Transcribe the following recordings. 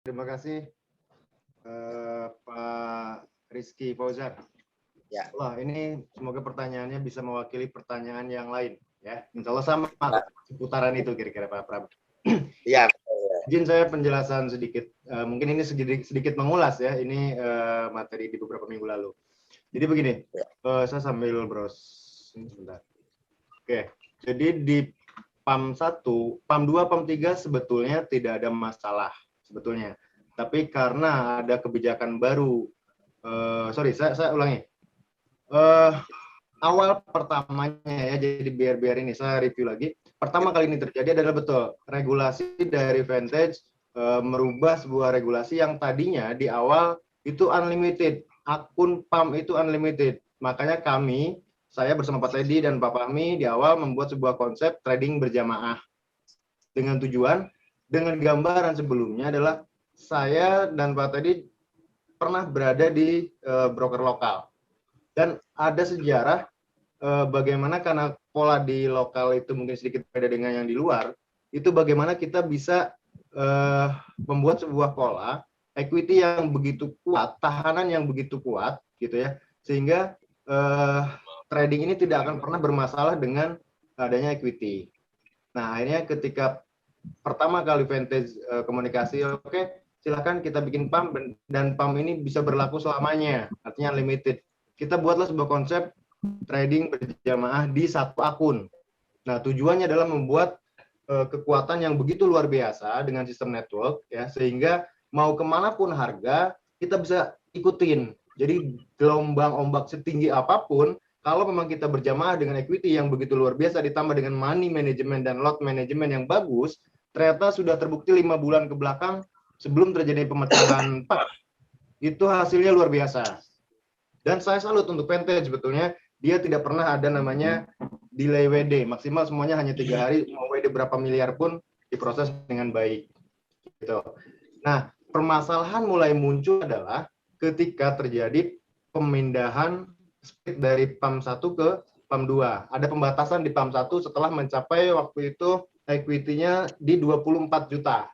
Terima kasih Pak Rizky Fauzan. Ya. Wah, ini semoga pertanyaannya bisa mewakili pertanyaan yang lain, ya. Insya Allah sama seputaran itu kira-kira Pak Prabu. Iya. Izin saya penjelasan sedikit. Mungkin ini sedikit mengulas ya. Ini materi di beberapa minggu lalu. Jadi begini, saya sambil browsing sebentar. Oke, jadi di PAM 1, PAM 2, PAM 3 sebetulnya tidak ada masalah sebetulnya. Tapi karena ada kebijakan baru, saya ulangi. Awal pertamanya ya, jadi biar ini saya review lagi. Pertama kali ini terjadi adalah betul regulasi dari Vantage merubah sebuah regulasi yang tadinya di awal itu unlimited, akun PAM itu unlimited. Makanya saya bersama Pak Teddy dan Pak Fahmi di awal membuat sebuah konsep trading berjamaah dengan tujuan, dengan gambaran sebelumnya adalah saya dan Pak Teddy pernah berada di broker lokal. Dan ada sejarah bagaimana karena pola di lokal itu mungkin sedikit beda dengan yang di luar, itu bagaimana kita bisa membuat sebuah pola equity yang begitu kuat, tahanan yang begitu kuat, gitu ya, sehingga trading ini tidak akan pernah bermasalah dengan adanya equity. Nah, akhirnya ketika pertama kali Vantage komunikasi, oke, silakan kita bikin PAM dan PAM ini bisa berlaku selamanya, artinya unlimited. Kita buatlah sebuah konsep trading berjamaah di satu akun. Nah, tujuannya adalah membuat kekuatan yang begitu luar biasa dengan sistem network, ya, sehingga mau kemanapun harga kita bisa ikutin. Jadi gelombang ombak setinggi apapun, kalau memang kita berjamaah dengan equity yang begitu luar biasa ditambah dengan money management dan lot management yang bagus, ternyata sudah terbukti 5 bulan ke belakang sebelum terjadi pemecahan PAM, itu hasilnya luar biasa. Dan saya salut untuk Vantage sebetulnya, dia tidak pernah ada namanya delay WD, maksimal semuanya hanya 3 hari, mau WD berapa miliar pun diproses dengan baik. Gitu. Nah, permasalahan mulai muncul adalah ketika terjadi pemindahan split dari PAM 1 ke PAM 2. Ada pembatasan di PAM 1 setelah mencapai waktu itu equity-nya di 24 juta.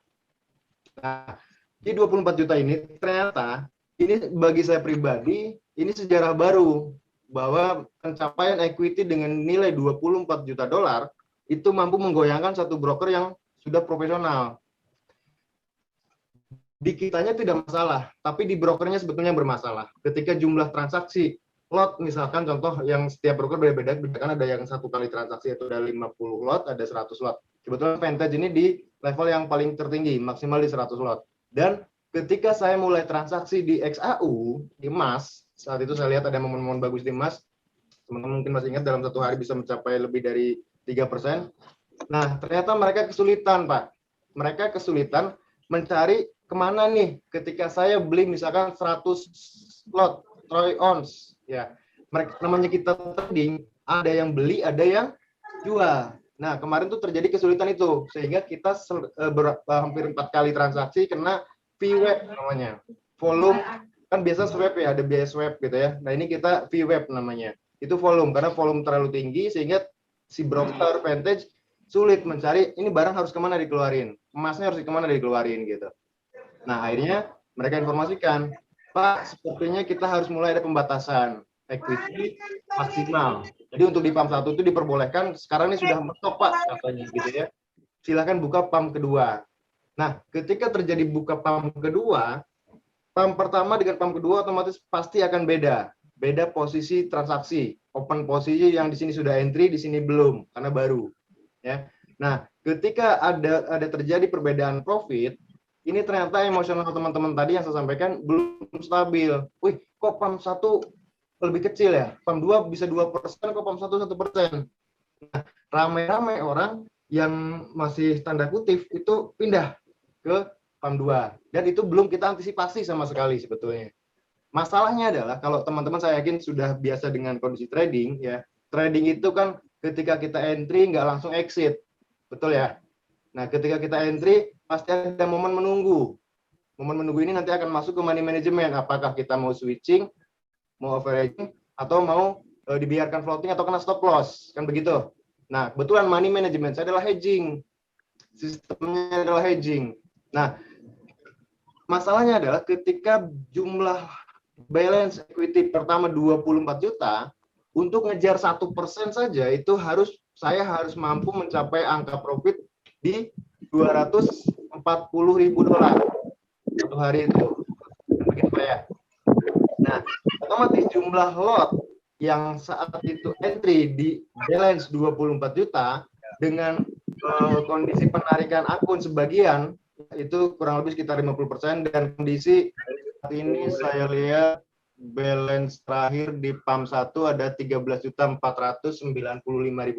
Nah, di 24 juta ini ternyata ini bagi saya pribadi ini sejarah baru bahwa pencapaian equity dengan nilai 24 juta dolar itu mampu menggoyangkan satu broker yang sudah profesional. Di kitanya tidak masalah, tapi di brokernya sebetulnya bermasalah. Ketika jumlah transaksi lot, misalkan contoh yang setiap broker berbeda, kan ada yang satu kali transaksi itu ada 50 lot, ada 100 lot. Kebetulan Vantage ini di level yang paling tertinggi, maksimal di 100 lot. Dan ketika saya mulai transaksi di XAU, di emas, saat itu saya lihat ada momen-momen bagus di emas, teman-teman mungkin masih ingat dalam satu hari bisa mencapai lebih dari 3%. Nah, ternyata mereka kesulitan, Pak. Mereka kesulitan mencari kemana nih ketika saya beli misalkan 100 lot Troy Ons, ya. Mereka namanya kita trading, ada yang beli, ada yang jual. Nah, kemarin tuh terjadi kesulitan itu sehingga kita hampir 4 kali transaksi kena VWAP namanya. Volume kan biasa swap ya, ada biaya swap gitu ya. Nah, ini kita VWAP namanya. Itu volume karena volume terlalu tinggi sehingga si broker Vantage sulit mencari ini barang harus kemana dikeluarin, emasnya harus kemana dikeluarin gitu. Nah, akhirnya mereka informasikan, Pak, sepertinya kita harus mulai ada pembatasan equity maksimal. Jadi untuk di PAM 1 itu diperbolehkan, sekarang ini sudah mentok, Pak, katanya gitu ya. Silakan buka PAM kedua. Nah, ketika terjadi buka PAM kedua, PAM pertama dengan PAM kedua otomatis pasti akan beda. Beda posisi transaksi. Open posisi yang di sini sudah entry, di sini belum, karena baru. Ya. Nah, ketika ada terjadi perbedaan profit, ini ternyata emosional teman-teman tadi yang saya sampaikan belum stabil. Wih, kok PAM 1 lebih kecil ya? PAM 2 bisa 2%, kok PAM 1 1%. Nah, ramai-ramai orang yang masih tanda kutip itu pindah ke PAM 2. Dan itu belum kita antisipasi sama sekali sebetulnya. Masalahnya adalah kalau teman-teman saya yakin sudah biasa dengan kondisi trading, ya, trading itu kan ketika kita entry nggak langsung exit. Betul ya? Nah, ketika kita entry, pasti ada momen menunggu. Momen menunggu ini nanti akan masuk ke money management. Apakah kita mau switching, mau averaging, atau mau dibiarkan floating atau kena stop loss. Kan begitu. Nah, kebetulan money management saya adalah hedging. Sistemnya adalah hedging. Nah, masalahnya adalah ketika jumlah balance equity pertama 24 juta, untuk ngejar 1% saja itu saya harus mampu mencapai angka profit di 240.000 dolar satu hari itu. Begitu Pak ya. Nah, otomatis jumlah lot yang saat itu entry di balance 24 juta dengan kondisi penarikan akun sebagian itu kurang lebih sekitar 50%, dan kondisi saat ini saya lihat balance terakhir di PAM 1 ada 13.495.000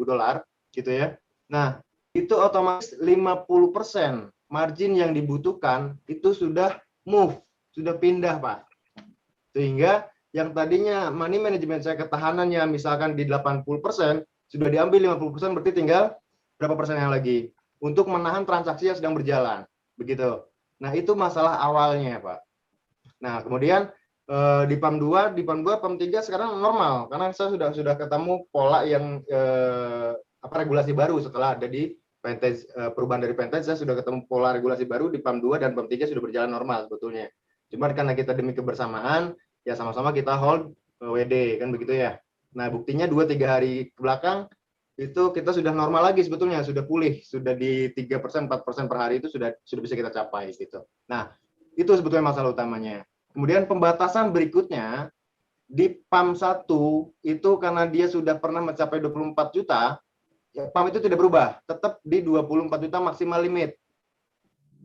dolar gitu ya. Nah, itu otomatis 50% margin yang dibutuhkan itu sudah move, sudah pindah Pak. Sehingga yang tadinya money management saya ketahanannya misalkan di 80%, sudah diambil 50%, berarti tinggal berapa persen yang lagi untuk menahan transaksi yang sedang berjalan. Begitu. Nah, itu masalah awalnya Pak. Nah, kemudian di PAM 2, PAM 3 sekarang normal karena saya sudah ketemu pola yang regulasi baru setelah ada di Vantage, perubahan dari Vantage, saya sudah ketemu pola regulasi baru di PAM 2 dan PAM 3 sudah berjalan normal sebetulnya. Cuma karena kita demi kebersamaan, ya sama-sama kita hold WD kan begitu ya. Nah, buktinya 2-3 hari ke belakang itu kita sudah normal lagi sebetulnya, sudah pulih, sudah di 3%, 4% per hari itu sudah bisa kita capai gitu. Nah, itu sebetulnya masalah utamanya. Kemudian pembatasan berikutnya di PAM 1 itu karena dia sudah pernah mencapai 24 juta, ya PAM itu tidak berubah, tetap di 24 juta maksimal limit.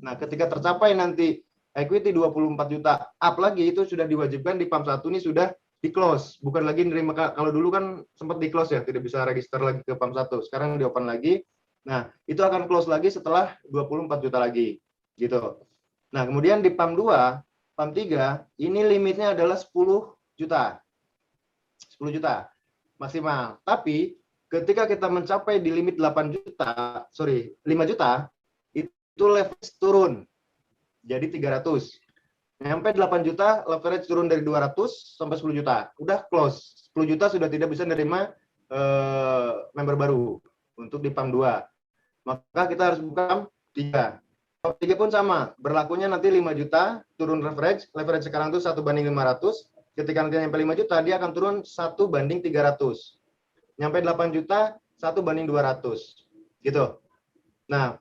Nah, ketika tercapai nanti equity 24 juta up lagi, itu sudah diwajibkan di PAM 1 ini sudah di close, bukan lagi nerima. Kalau dulu kan sempat di close ya, tidak bisa register lagi ke PAM 1, sekarang di open lagi. Nah, itu akan close lagi setelah 24 juta lagi gitu. Nah, kemudian di PAM 2, PAM 3 ini limitnya adalah 10 juta. 10 juta maksimal. Tapi ketika kita mencapai di limit 5 juta, itu leverage turun jadi 300. Sampai 8 juta, leverage turun dari 200 sampai 10 juta. Udah close. 10 juta sudah tidak bisa menerima member baru untuk di PAM 2. Maka kita harus buka PAM 3. PAM 3 pun sama. Berlakunya nanti 5 juta, turun leverage. Leverage sekarang itu 1:500. Ketika nanti sampai 5 juta, dia akan turun 1:300. Nyampe 8 juta, 1:200. Gitu. Nah,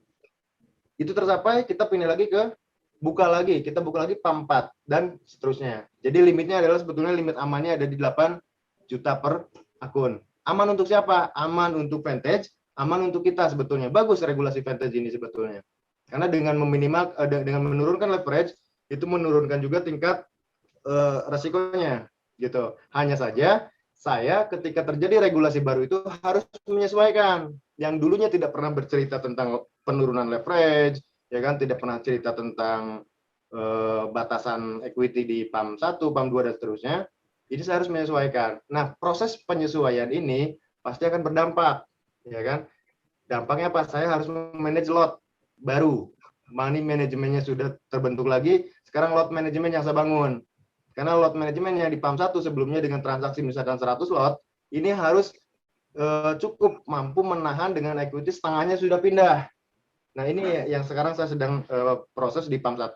itu tercapai, kita pindah lagi ke kita buka lagi PAM 4 dan seterusnya. Jadi limitnya adalah sebetulnya limit amannya ada di 8 juta per akun. Aman untuk siapa? Aman untuk Vantage, aman untuk kita sebetulnya. Bagus regulasi Vantage ini sebetulnya. Karena dengan dengan menurunkan leverage itu menurunkan juga tingkat resikonya gitu. Hanya saja saya ketika terjadi regulasi baru itu harus menyesuaikan. Yang dulunya tidak pernah bercerita tentang penurunan leverage, ya kan, tidak pernah cerita tentang batasan equity di PAM 1, PAM 2 dan seterusnya. Jadi saya harus menyesuaikan. Nah, proses penyesuaian ini pasti akan berdampak, ya kan? Dampaknya apa? Saya harus manage lot baru. Money manajemennya sudah terbentuk lagi, sekarang lot manajemen yang saya bangun. Karena lot manajemennya di PAM 1 sebelumnya dengan transaksi misalkan 100 lot, ini harus cukup mampu menahan dengan equity setengahnya sudah pindah. Nah, ini yang sekarang saya sedang proses di PAM 1.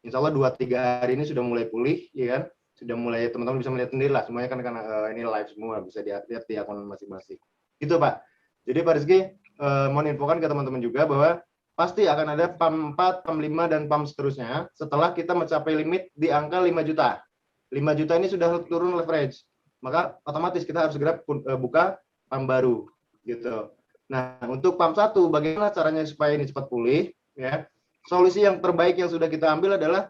Insya Allah 2-3 hari ini sudah mulai pulih, ya kan? Sudah mulai, teman-teman bisa melihat sendiri lah, semuanya kan karena ini live semua, bisa lihat di akun masing-masing. Gitu Pak. Jadi Pak Rizky, mau infokan ke teman-teman juga bahwa pasti akan ada PAM 4, PAM 5, dan PAM seterusnya setelah kita mencapai limit di angka 5 juta. 5 juta ini sudah turun leverage. Maka otomatis kita harus segera buka PAM baru. Gitu. Nah, untuk PAM 1, bagaimana caranya supaya ini cepat pulih? Ya, solusi yang terbaik yang sudah kita ambil adalah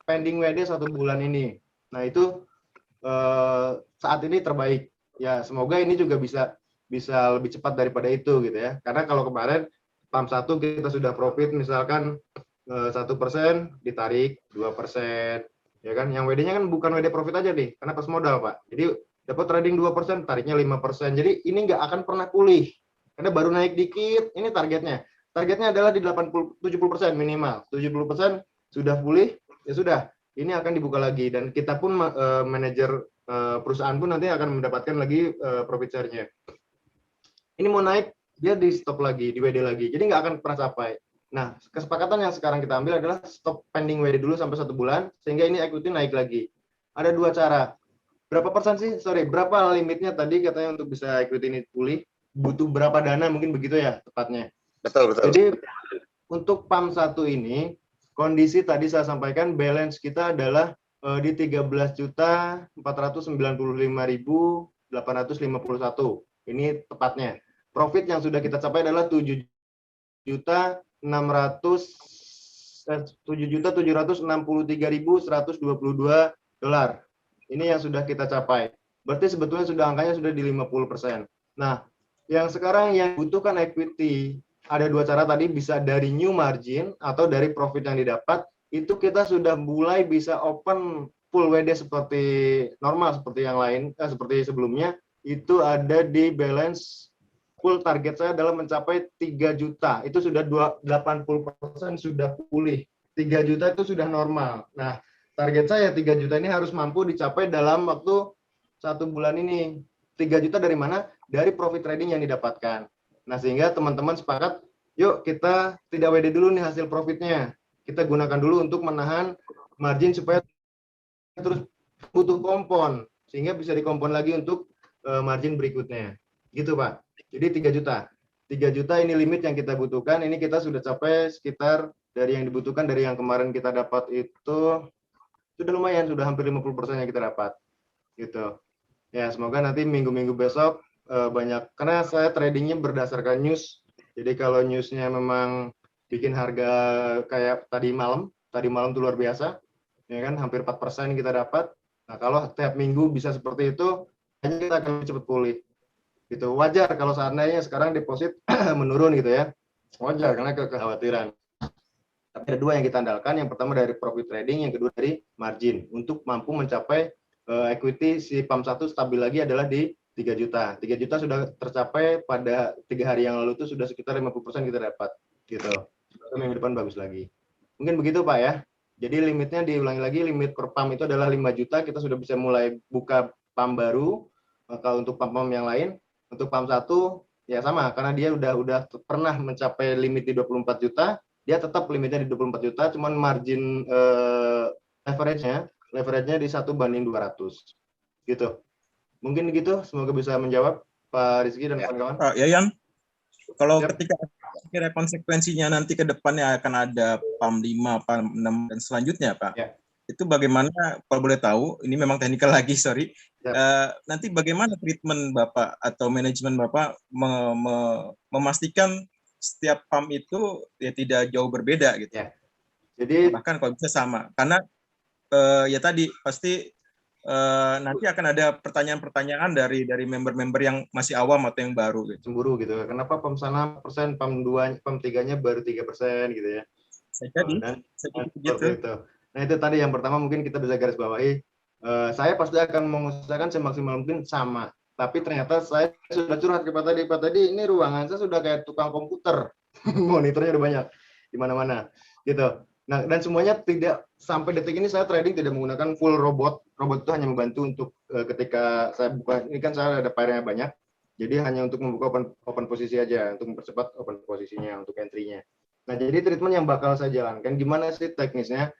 pending WD 1 bulan ini. Nah, itu saat ini terbaik. Ya, semoga ini juga bisa lebih cepat daripada itu, gitu ya. Karena kalau kemarin PAM 1 kita sudah profit, misalkan 1% ditarik 2%, ya kan? Yang WD-nya kan bukan WD profit aja nih, karena pas modal Pak. Jadi dapat trading 2%, tariknya 5%. Jadi ini nggak akan pernah pulih. Karena baru naik dikit, ini targetnya. Targetnya adalah di 70% minimal. 70% sudah pulih, ya sudah. Ini akan dibuka lagi. Dan kita pun, manajer perusahaan pun nanti akan mendapatkan lagi profit share-nya. Ini mau naik, dia di stop lagi, di WD lagi. Jadi nggak akan pernah capai. Nah, kesepakatan yang sekarang kita ambil adalah stop pending WD dulu sampai 1 bulan, sehingga ini equity naik lagi. Ada dua cara. Berapa persen sih? Sorry, berapa limitnya tadi katanya untuk bisa equity ini pulih? Butuh berapa dana? Mungkin begitu ya tepatnya. Betul, betul. Jadi untuk PAM 1 ini, kondisi tadi saya sampaikan balance kita adalah di 13.495.851. Ini tepatnya. Profit yang sudah kita capai adalah 7.763.122 dolar. Ini yang sudah kita capai. Berarti sebetulnya sudah angkanya sudah di 50%. Nah, yang sekarang yang butuhkan equity ada dua cara tadi, bisa dari new margin atau dari profit yang didapat. Itu kita sudah mulai bisa open full WD seperti normal, seperti yang lain, seperti sebelumnya. Itu ada di balance full target saya adalah mencapai 3 juta. Itu sudah 80% sudah pulih. 3 juta itu sudah normal. Nah, target saya 3 juta ini harus mampu dicapai dalam waktu 1 bulan ini. 3 juta dari mana? Dari profit trading yang didapatkan. Nah, sehingga teman-teman sepakat, yuk kita tidak WD dulu nih hasil profitnya. Kita gunakan dulu untuk menahan margin supaya terus butuh kompon. Sehingga bisa dikompon lagi untuk margin berikutnya. Gitu, Pak. Jadi 3 juta. 3 juta ini limit yang kita butuhkan. Ini kita sudah capai sekitar dari yang dibutuhkan, dari yang kemarin kita dapat itu sudah lumayan, sudah hampir 50% yang kita dapat. Gitu. Ya, semoga nanti minggu-minggu besok banyak, karena saya tradingnya berdasarkan news. Jadi kalau newsnya memang bikin harga kayak tadi malam tuh luar biasa, ya kan, hampir 4% kita dapat. Nah, kalau tiap minggu bisa seperti itu, hanya kita akan cepat pulih. Gitu. Wajar kalau seandainya sekarang deposit menurun gitu ya. Wajar karena kekhawatiran. Tapi ada dua yang kita andalkan, yang pertama dari profit trading, yang kedua dari margin. Untuk mampu mencapai equity si PAM 1 stabil lagi adalah di 3 juta. 3 juta sudah tercapai pada 3 hari yang lalu, itu sudah sekitar 50% kita dapat. Gitu. Minggu depan bagus lagi. Mungkin begitu Pak ya. Jadi limitnya diulangi lagi, limit per PAM itu adalah 5 juta, kita sudah bisa mulai buka PAM baru. Kalau untuk PAM-PAM yang lain, untuk PAM 1 ya sama, karena dia udah pernah mencapai limit di 24 juta, dia tetap limitnya di 24 juta, cuman margin leverage-nya di 1/200. Gitu. Mungkin gitu, semoga bisa menjawab Pak Rizky dan kawan-kawan. Pak Yayan, kalau ketika kira konsekuensinya nanti ke depannya akan ada PAM 5, PAM 6 dan selanjutnya, Pak. Ya. Itu bagaimana, kalau boleh tahu, ini memang teknikal lagi, sorry. Ya. Nanti bagaimana treatment Bapak atau manajemen Bapak memastikan setiap PAM itu ya tidak jauh berbeda gitu. Ya. Jadi bahkan kalau bisa sama. Karena ya tadi pasti nanti akan ada pertanyaan-pertanyaan dari member-member yang masih awam atau yang baru gitu. Cemburu gitu. Kenapa PAM sana persen, PAM 2, PAM 3-nya baru 3% gitu ya. Jadi gitu. Itu. Nah, itu tadi yang pertama mungkin kita bisa garis bawahi. Saya pasti akan mengusahakan semaksimal mungkin sama. Tapi ternyata saya sudah curhat ke Pak Tadi ini ruangan saya sudah kayak tukang komputer. Monitornya udah banyak di mana-mana. Gitu. Nah, dan semuanya tidak, sampai detik ini saya trading tidak menggunakan full robot. Robot itu hanya membantu untuk ketika saya buka, ini kan saya ada pairnya banyak. Jadi hanya untuk membuka open posisi aja, untuk mempercepat open posisinya, untuk entry-nya. Nah, jadi treatment yang bakal saya jalankan, gimana sih teknisnya?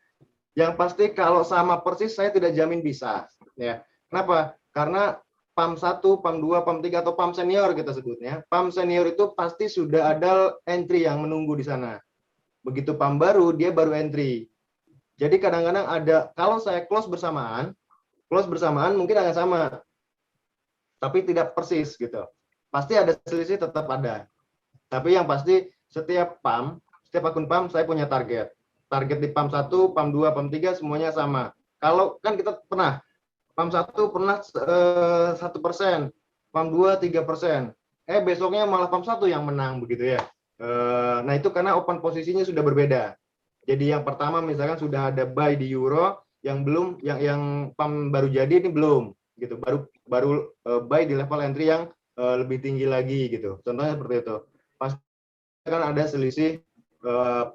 Yang pasti kalau sama persis saya tidak jamin bisa. Ya. Kenapa? Karena PAM 1, PAM 2, PAM 3 atau PAM senior kita sebutnya. PAM senior itu pasti sudah ada entry yang menunggu di sana. Begitu PAM baru, dia baru entry. Jadi kadang-kadang ada, kalau saya close bersamaan mungkin akan sama. Tapi tidak persis gitu. Pasti ada selisih, tetap ada. Tapi yang pasti setiap PAM, setiap akun PAM saya punya target. Target di PAM 1, PAM 2, PAM 3 semuanya sama. Kalau kan kita pernah PAM 1 pernah 1%, PAM 2 3%. Besoknya malah PAM 1 yang menang begitu ya. Nah, itu karena open posisinya sudah berbeda. Jadi yang pertama misalkan sudah ada buy di euro, yang belum yang PAM baru jadi ini belum gitu. Baru buy di level entry yang lebih tinggi lagi gitu. Contohnya seperti itu. Pasti kan ada selisih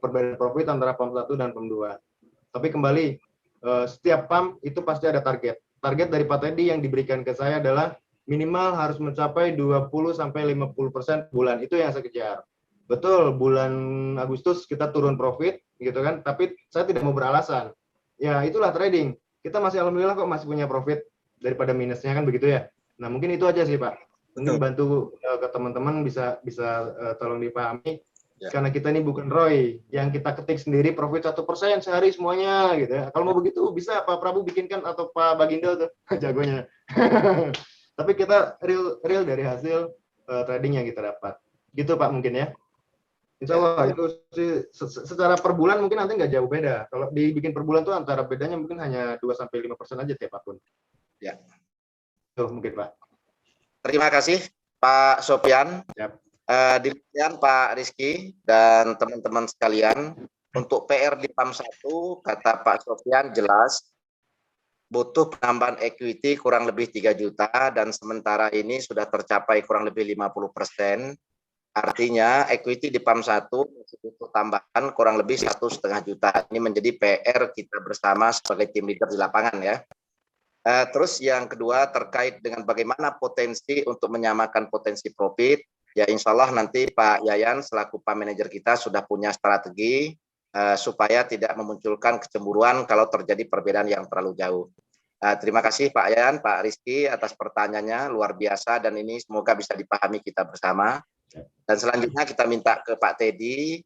perbedaan profit antara PAM 1 dan PAM 2. Tapi kembali, setiap PAM itu pasti ada target. Target dari Pak Teddy yang diberikan ke saya adalah minimal harus mencapai 20-50% bulan. Itu yang saya kejar. Betul, bulan Agustus kita turun profit gitu kan, tapi saya tidak mau beralasan. Ya itulah trading. Kita masih alhamdulillah kok masih punya profit daripada minusnya kan begitu ya. Nah mungkin itu aja sih Pak. Mungkin Betul. bantu ke teman-teman bisa tolong dipahami. Ya. Karena kita ini bukan ROI yang kita ketik sendiri profit 1% sehari semuanya gitu ya. Kalau mau begitu bisa Pak Prabu bikinkan atau Pak Bagindo tuh jagonya. Tapi kita real dari hasil trading yang kita dapat. Gitu Pak mungkin ya. Insya Allah itu sih secara per bulan mungkin nanti nggak jauh beda. Kalau dibikin per bulan tuh antara bedanya mungkin hanya 2-5% aja tiap akun. Ya. Tuh mungkin Pak. Terima kasih Pak Sopyan. Yap. Demikian Pak Rizky dan teman-teman sekalian, untuk PR di PAM 1 kata Pak Sopyan jelas butuh penambahan equity kurang lebih 3 juta dan sementara ini sudah tercapai kurang lebih 50%. Artinya equity di PAM 1 butuh tambahan kurang lebih 1,5 juta. Ini menjadi PR kita bersama sebagai tim leader di lapangan ya. Terus yang kedua terkait dengan bagaimana potensi untuk menyamakan potensi profit. Ya insya Allah nanti Pak Yayan selaku Pak Manajer kita sudah punya strategi supaya tidak memunculkan kecemburuan kalau terjadi perbedaan yang terlalu jauh. Terima kasih Pak Yayan, Pak Rizky atas pertanyaannya, luar biasa dan ini semoga bisa dipahami kita bersama. Dan selanjutnya kita minta ke Pak Teddy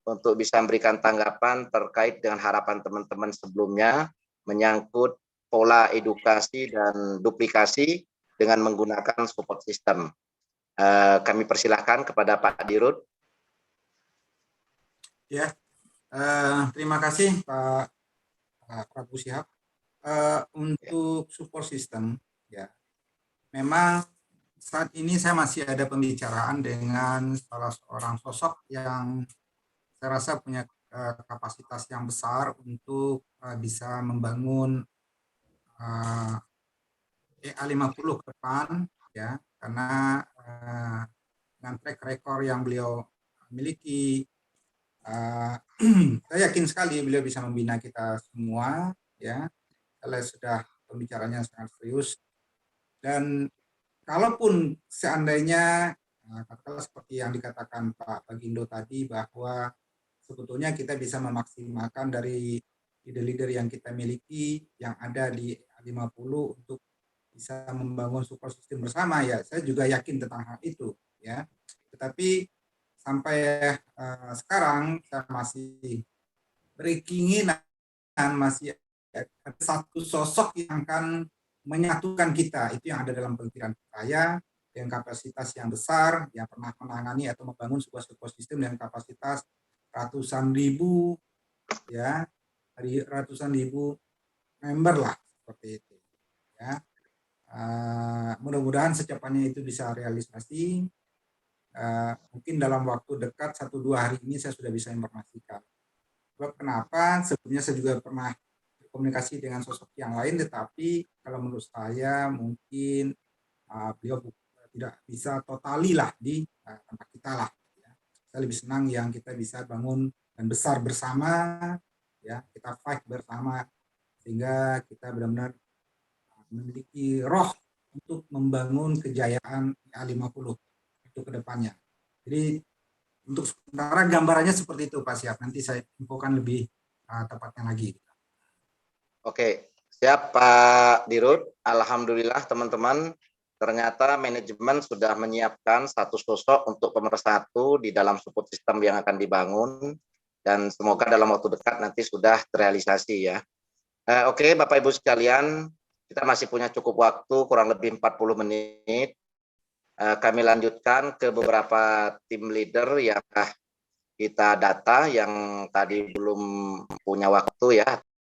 untuk bisa memberikan tanggapan terkait dengan harapan teman-teman sebelumnya menyangkut pola edukasi dan duplikasi dengan menggunakan support system. Kami persilahkan kepada Pak Dirut. Ya, terima kasih Pak Prabu Syihab. Untuk support system, ya, memang saat ini saya masih ada pembicaraan dengan salah seorang sosok yang saya rasa punya kapasitas yang besar untuk bisa membangun EA50 ke depan, ya, karena dengan track record yang beliau miliki, saya yakin sekali beliau bisa membina kita semua, ya, kalau sudah pembicaranya sangat serius. Dan kalaupun seandainya katakanlah seperti yang dikatakan Pak Bagindo tadi bahwa sebetulnya kita bisa memaksimalkan dari leader-leader yang kita miliki yang ada di 50 untuk bisa membangun support system bersama, ya saya juga yakin tentang hal itu ya. Tetapi sampai sekarang saya masih berkeinginan masih ada satu sosok yang akan menyatukan kita, itu yang ada dalam pemikiran saya dengan kapasitas yang besar, yang pernah menangani atau membangun sebuah support system dengan kapasitas ratusan ribu, ya, ratusan ribu member lah seperti itu. Ya. Mudah-mudahan secepatnya itu bisa realisasi. Mungkin dalam waktu dekat 1-2 hari ini saya sudah bisa informasikan. Kenapa? Sebelumnya saya juga pernah berkomunikasi dengan sosok yang lain, tetapi kalau menurut saya mungkin beliau tidak bisa totali lah di tempat kita lah. Ya. Saya lebih senang yang kita bisa bangun dan besar bersama, ya, kita fight bersama sehingga kita benar-benar memiliki roh untuk membangun kejayaan A50 itu ke depannya. Jadi untuk sementara gambarannya seperti itu Pak Syihab. Nanti saya infokan lebih tepatnya lagi. Oke, siap Pak Dirut. Alhamdulillah teman-teman, ternyata manajemen sudah menyiapkan satu sosok untuk pemersatu di dalam support system yang akan dibangun dan semoga dalam waktu dekat nanti sudah terrealisasi ya. Oke, Bapak Ibu sekalian, kita masih punya cukup waktu kurang lebih 40 menit. Kami lanjutkan ke beberapa tim leader yang kita data yang tadi belum punya waktu ya.